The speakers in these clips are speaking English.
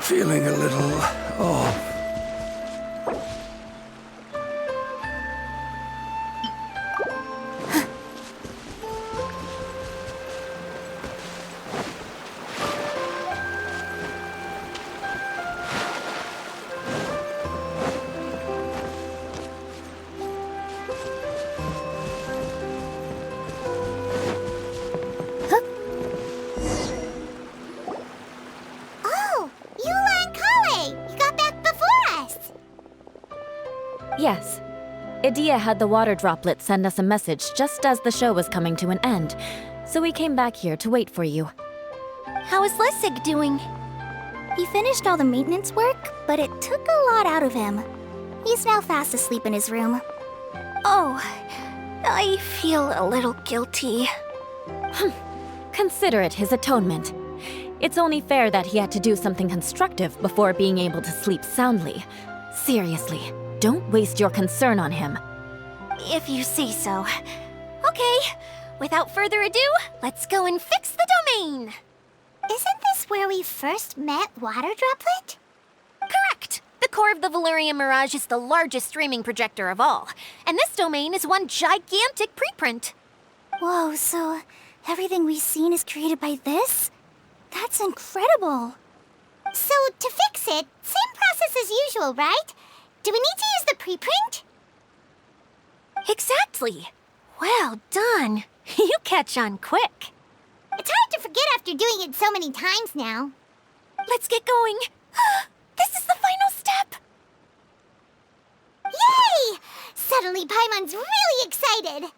Feeling a little off. Yes. IDIYA had the water droplet send us a message just as the show was coming to an end, so we came back here to wait for you. How is Lessig doing? He finished all the maintenance work, but it took a lot out of him. He's now fast asleep in his room. Oh, I feel a little guilty. Consider it his atonement. It's only fair that he had to do something constructive before being able to sleep soundly. Seriously, don't waste your concern on him. If you say so. Okay, without further ado, let's go and fix the domain! Isn't this where we first met Water Droplet? Correct! The core of the Valerian Mirage is the largest streaming projector of all, and this domain is one gigantic preprint. Whoa, so everything we've seen is created by this? That's incredible! So, to fix it, same process as usual, right? Do we need to use the preprint? Exactly! Well done! You catch on quick. It's hard to forget after doing it so many times now. Let's get going. This is the final step! Yay! Suddenly Paimon's really excited!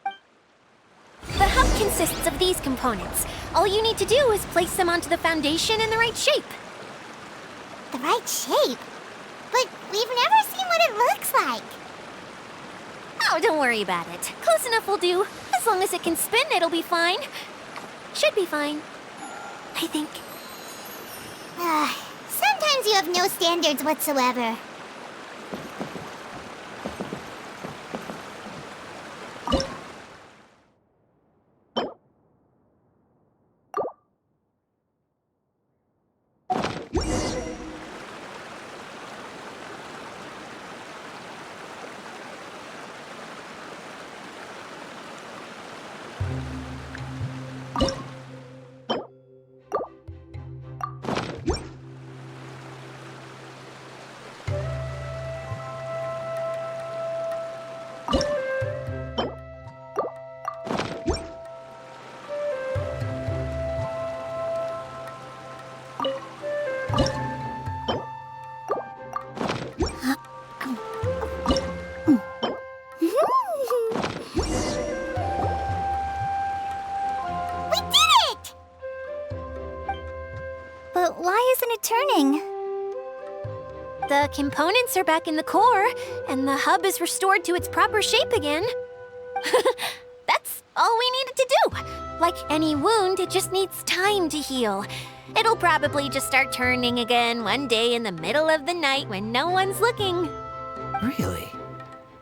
The hub consists of these components. All you need to do is place them onto the foundation in the right shape. The right shape? But we've never seen what it looks like. Oh, don't worry about it. Close enough will do. As long as it can spin, it'll be fine. Should be fine, I think. Sometimes you have no standards whatsoever. But why isn't it turning? The components are back in the core, and the hub is restored to its proper shape again. That's all we needed to do. Like any wound, it just needs time to heal. It'll probably just start turning again one day in the middle of the night when no one's looking. Really?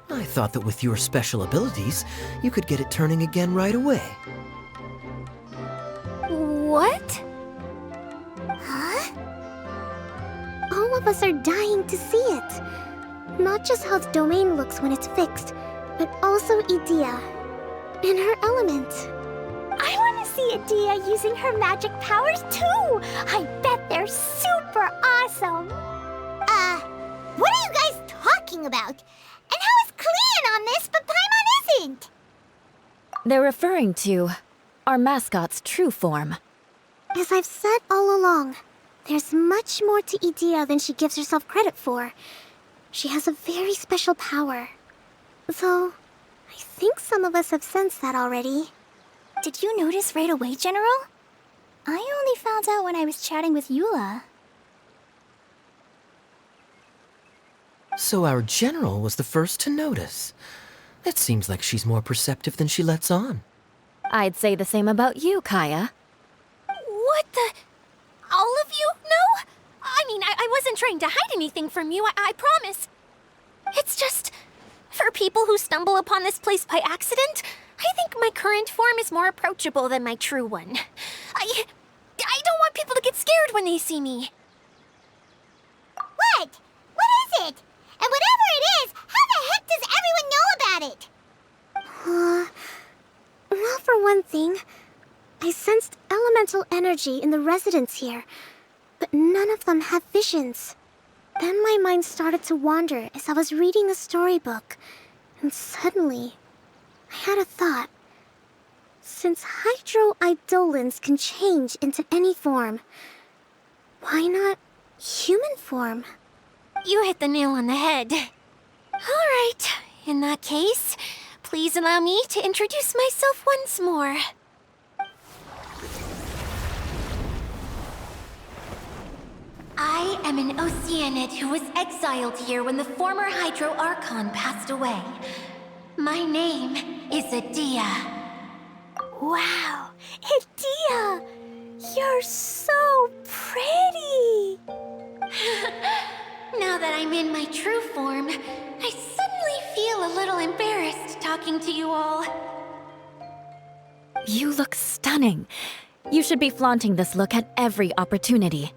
I thought that with your special abilities, you could get it turning again right away. What? Huh? All of us are dying to see it. Not just how the domain looks when it's fixed, but also IDIYA and her element. I want to see IDIYA using her magic powers too! I bet they're super awesome! What are you guys talking about? And how is Cleon on this, but Paimon isn't? They're referring to our mascot's true form. As I've said all along, There's much more to IDIYA than she gives herself credit for. She has a very special power. Though, I think some of us have sensed that already. Did you notice right away, General? I only found out when I was chatting with Eula. So our general was the first to notice. It seems like she's more perceptive than she lets on. I'd say the same about you, Kaya. What the... All of you? No? I mean, I wasn't trying to hide anything from you, I promise. It's just... For people who stumble upon this place by accident, I think my current form is more approachable than my true one. I don't want people to get scared when they see me. What? What is it? And whatever it is, how the heck does everyone know about it? Well, for one thing, I sensed elemental energy in the residents here, but none of them have visions. Then my mind started to wander as I was reading a storybook, and suddenly, I had a thought. Since hydro-idolins can change into any form, why not human form? You hit the nail on the head. All right, in that case, please allow me to introduce myself once more. I am an Oceanid who was exiled here when the former Hydro Archon passed away. My name is IDIYA. Wow, IDIYA! You're so pretty! Now that I'm in my true form, I suddenly feel a little embarrassed talking to you all. You look stunning. You should be flaunting this look at every opportunity.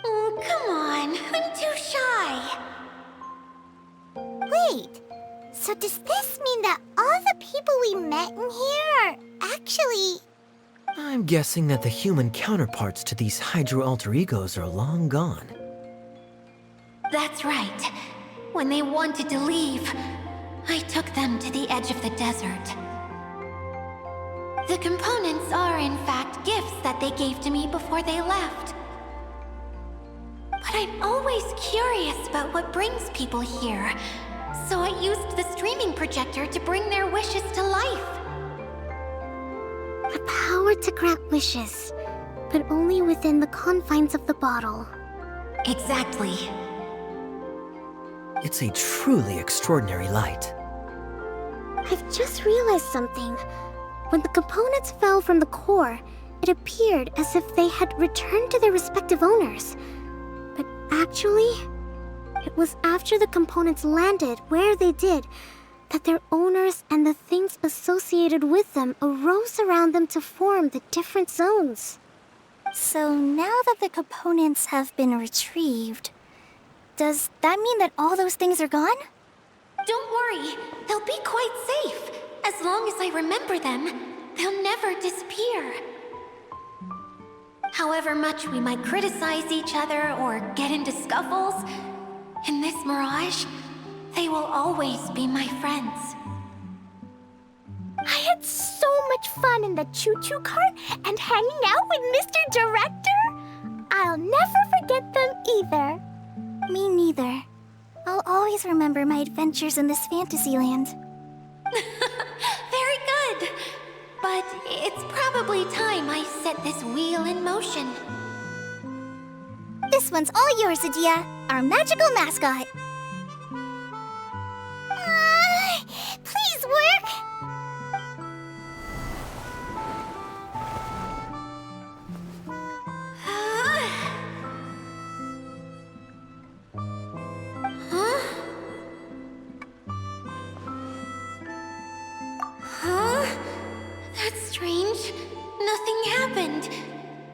Oh, come on. I'm too shy. Wait, so does this mean that all the people we met in here are actually... I'm guessing that the human counterparts to these hydro alter egos are long gone. That's right. When they wanted to leave, I took them to the edge of the desert. The components are, in fact, gifts that they gave to me before they left. But I'm always curious about what brings people here, so I used the streaming projector to bring their wishes to life. The power to grant wishes, but only within the confines of the bottle. Exactly. It's a truly extraordinary light. I've just realized something. When the components fell from the core, it appeared as if they had returned to their respective owners. But actually, it was after the components landed where they did that their owners and the things associated with them arose around them to form the different zones. So now that the components have been retrieved, does that mean that all those things are gone? Don't worry, they'll be quite safe. As long as I remember them, they'll never disappear. However much we might criticize each other or get into scuffles, in this mirage, they will always be my friends. I had so much fun in the choo-choo cart and hanging out with Mr. Director. I'll never forget them either. Me neither. I'll always remember my adventures in this fantasy land. Very good. But it's probably time I set this wheel in motion. This one's all yours, IDIYA, our magical mascot. Please work. That's strange. Nothing happened.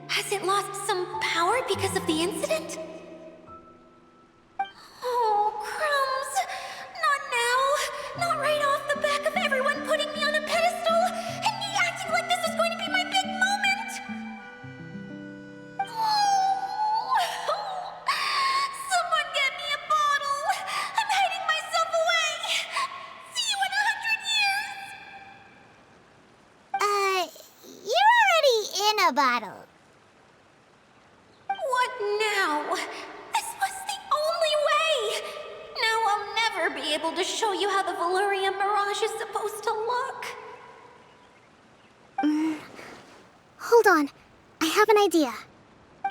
Has it lost some power because of the incident? Oh, crumbs! Not now! Not right off the back of everyone putting me on a pedestal and me acting like this is going to be my big moment! Oh. Someone get me a bottle! I'm hiding myself away! See you in 100 years! You're already in a bottle. What What now? This was the only way! Now I'll never be able to show you how the Valurian Mirage is supposed to look. Hold on. I have an idea.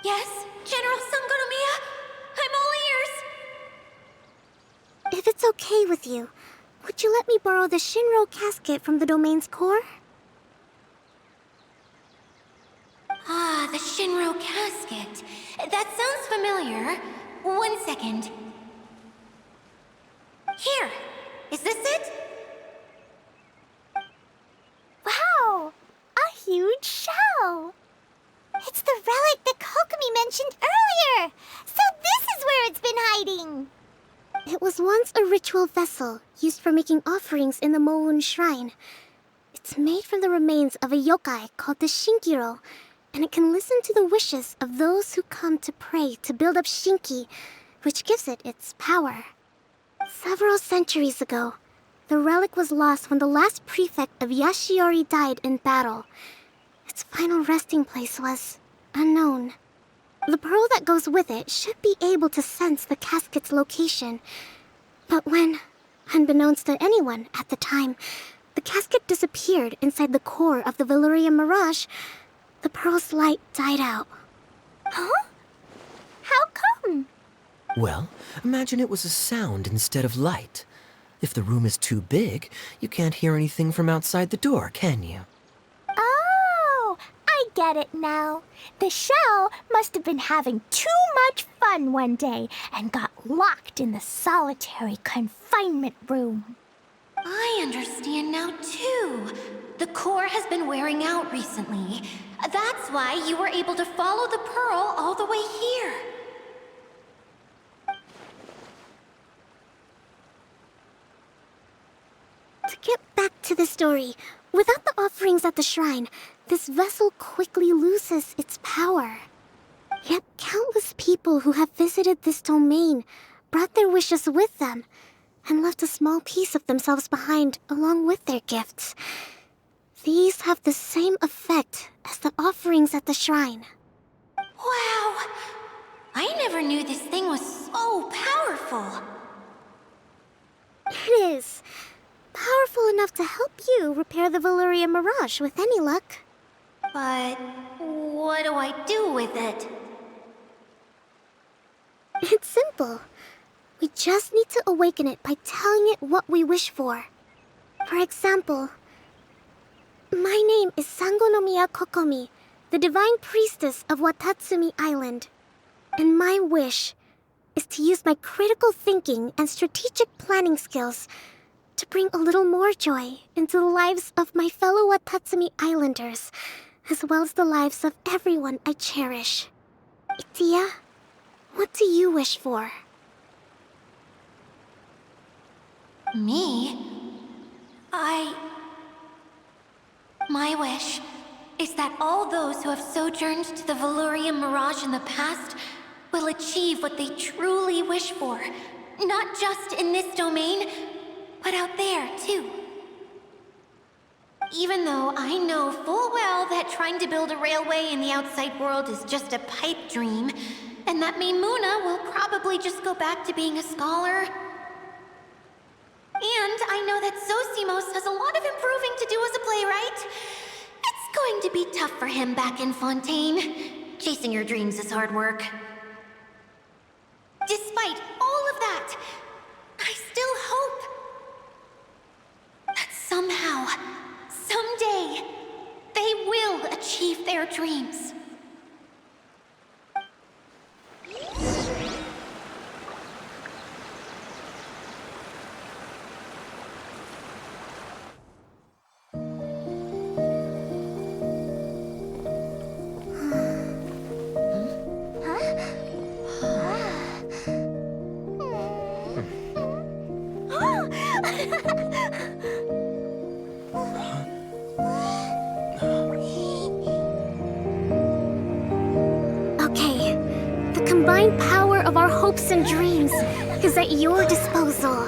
Yes, General Sangonomiya? I'm all ears! If it's okay with you, would you let me borrow the Shinro casket from the domain's core? Ah, the Shinro casket. That sounds familiar. 1 second. Here! Is this it? Wow! A huge shell! It's the relic that Kokomi mentioned earlier! So this is where it's been hiding! It was once a ritual vessel used for making offerings in the Moon Shrine. It's made from the remains of a yokai called the Shinkiro, and it can listen to the wishes of those who come to pray to build up Shinki, which gives it its power. Several centuries ago, the relic was lost when the last prefect of Yashiori died in battle. Its final resting place was unknown. The pearl that goes with it should be able to sense the casket's location. But when, unbeknownst to anyone at the time, the casket disappeared inside the core of the Valurian Mirage, the pearl's light died out. Huh? How come? Well, imagine it was a sound instead of light. If the room is too big, you can't hear anything from outside the door, can you? Oh, I get it now. The shell must have been having too much fun one day and got locked in the solitary confinement room. I understand now, too. The core has been wearing out recently. That's why you were able to follow the pearl all the way here. To get back to the story, without the offerings at the shrine, this vessel quickly loses its power. Yet countless people who have visited this domain brought their wishes with them and left a small piece of themselves behind along with their gifts. These have the same effect as the offerings at the shrine. Wow! I never knew this thing was so powerful. It is. Powerful enough to help you repair the Valurian Mirage with any luck. But what do I do with it? It's simple. We just need to awaken it by telling it what we wish for. For example, my name is Sangonomiya Kokomi, the divine priestess of Watatsumi Island. And my wish is to use my critical thinking and strategic planning skills to bring a little more joy into the lives of my fellow Watatsumi Islanders, as well as the lives of everyone I cherish. IDIYA, what do you wish for? Me? My wish is that all those who have sojourned to the Valurian Mirage in the past will achieve what they truly wish for. Not just in this domain, but out there, too. Even though I know full well that trying to build a railway in the outside world is just a pipe dream, and that Maimuna will probably just go back to being a scholar. And I know that Zosimos has a lot of improving to do as a playwright. It's going to be tough for him back in Fontaine. Chasing your dreams is hard work. Despite all of that, I still hope that somehow, someday, they will achieve their dreams. Okay, the combined power of our hopes and dreams is at your disposal.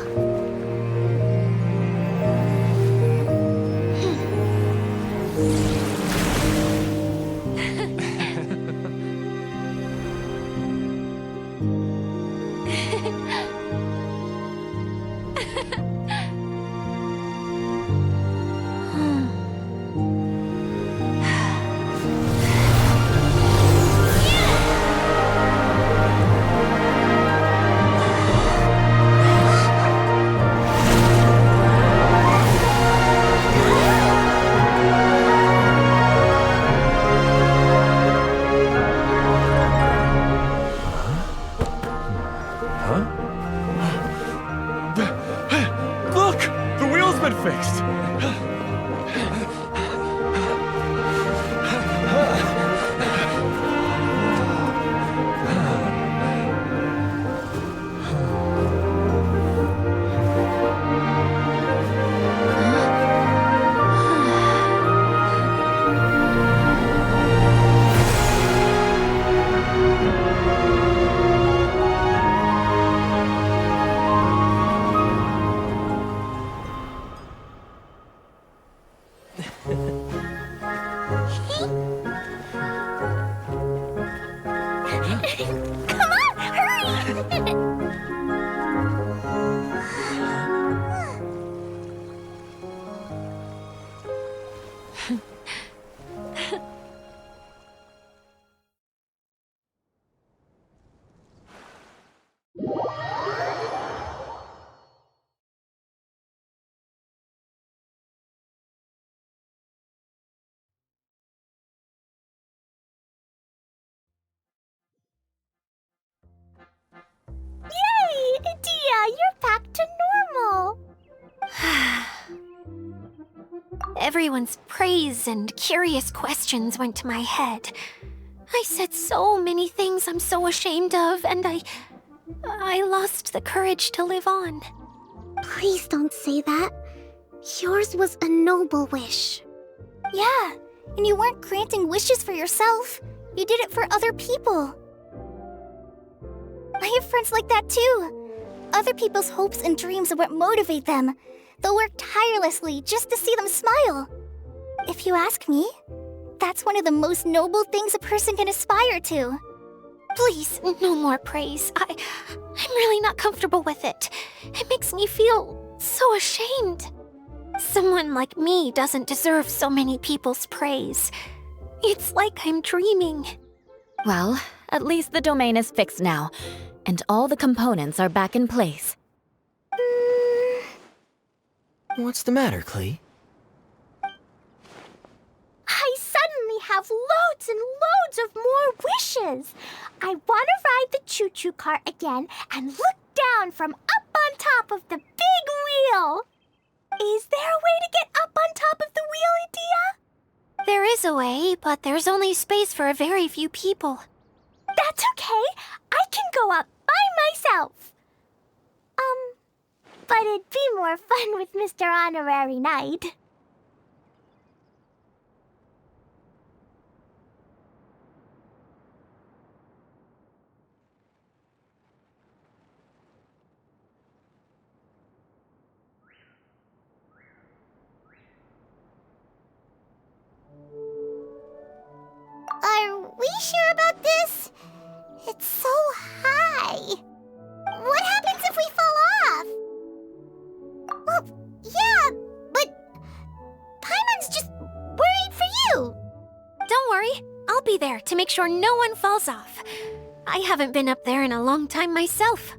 you're back to normal. Everyone's praise and curious questions went to my head. I said so many things I'm so ashamed of, and I lost the courage to live on. Please don't say that. Yours was a noble wish. Yeah, and you weren't granting wishes for yourself. You did it for other people. I have friends like that too. Other people's hopes and dreams are what motivate them. They'll work tirelessly just to see them smile. If you ask me, that's one of the most noble things a person can aspire to. Please, no more praise. I'm really not comfortable with it. It makes me feel so ashamed. Someone like me doesn't deserve so many people's praise. It's like I'm dreaming. Well, at least the domain is fixed now, and all the components are back in place. What's the matter, Klee? I suddenly have loads and loads of more wishes. I want to ride the choo-choo cart again and look down from up on top of the big wheel. Is there a way to get up on top of the wheel, IDIYA? There is a way, but there's only space for a very few people. That's okay. I can go up by myself. But it'd be more fun with Mr. Honorary Knight. Are we sure about this? It's so high. What happens if we fall off? Well, yeah, but Paimon's just worried for you. Don't worry, I'll be there to make sure no one falls off. I haven't been up there in a long time myself.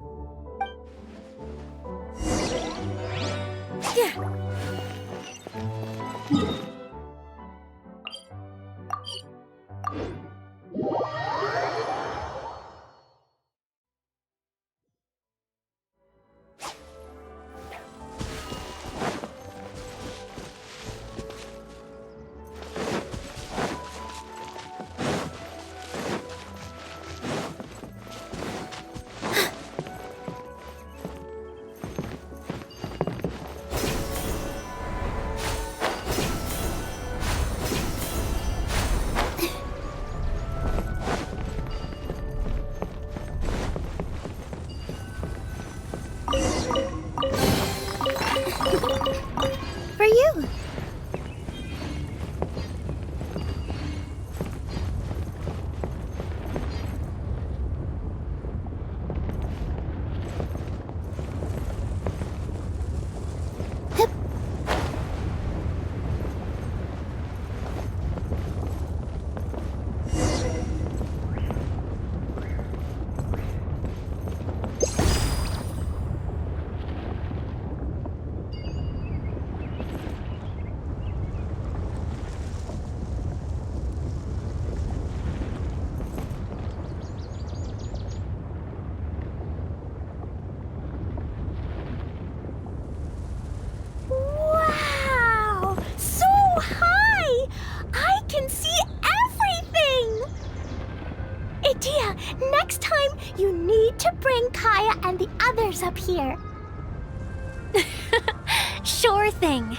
For you. Wow! So high! I can see everything! IDIYA, next time you need to bring Kaya and the others up here. Sure thing.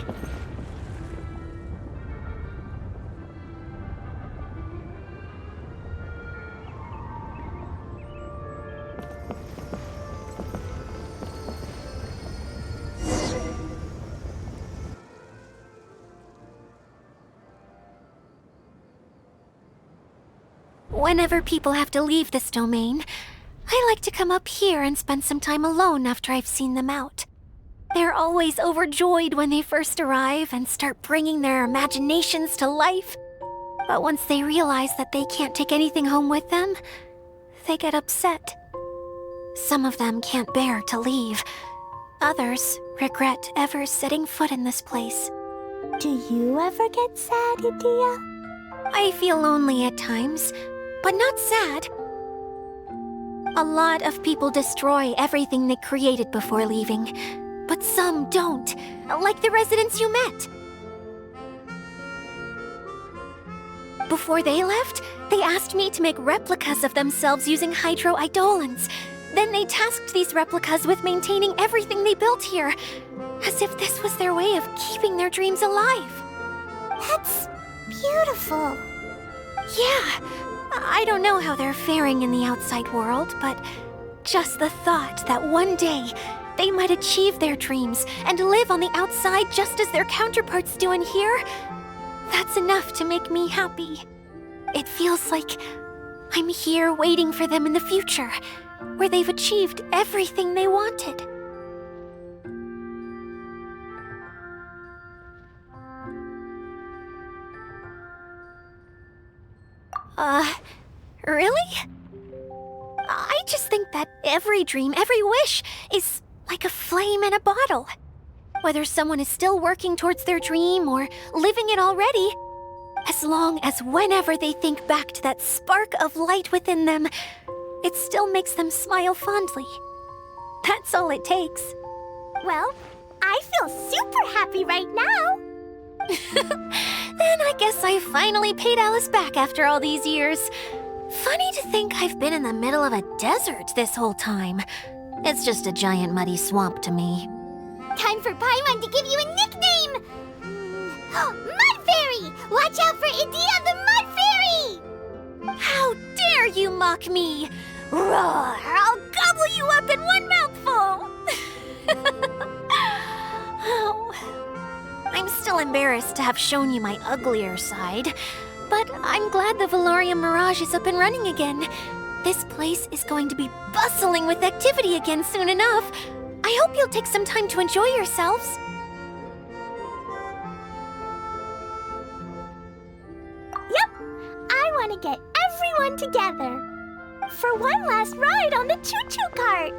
Whenever people have to leave this domain, I like to come up here and spend some time alone after I've seen them out. They're always overjoyed when they first arrive and start bringing their imaginations to life. But once they realize that they can't take anything home with them, they get upset. Some of them can't bear to leave. Others regret ever setting foot in this place. Do you ever get sad, IDIYA? I feel lonely at times, but not sad. A lot of people destroy everything they created before leaving, but some don't, like the residents you met. Before they left, they asked me to make replicas of themselves using hydroidolons. Then they tasked these replicas with maintaining everything they built here, as if this was their way of keeping their dreams alive. That's beautiful. Yeah, I don't know how they're faring in the outside world, but just the thought that one day they might achieve their dreams and live on the outside just as their counterparts do in here, that's enough to make me happy. It feels like I'm here waiting for them in the future, where they've achieved everything they wanted. Really? I just think that every dream, every wish, is like a flame in a bottle. Whether someone is still working towards their dream or living it already, as long as whenever they think back to that spark of light within them, it still makes them smile fondly. That's all it takes. Well, I feel super happy right now. Then I guess I finally paid Alice back after all these years. Funny to think I've been in the middle of a desert this whole time. It's just a giant muddy swamp to me. Time for Paimon to give you a nickname! Mud Fairy! Watch out for IDIYA the Mud Fairy! How dare you mock me! Roar! I'll gobble you up in one mouthful! Oh. I'm still embarrassed to have shown you my uglier side, but I'm glad the Valorium Mirage is up and running again. This place is going to be bustling with activity again soon enough. I hope you'll take some time to enjoy yourselves. Yep, I want to get everyone together for one last ride on the choo-choo cart.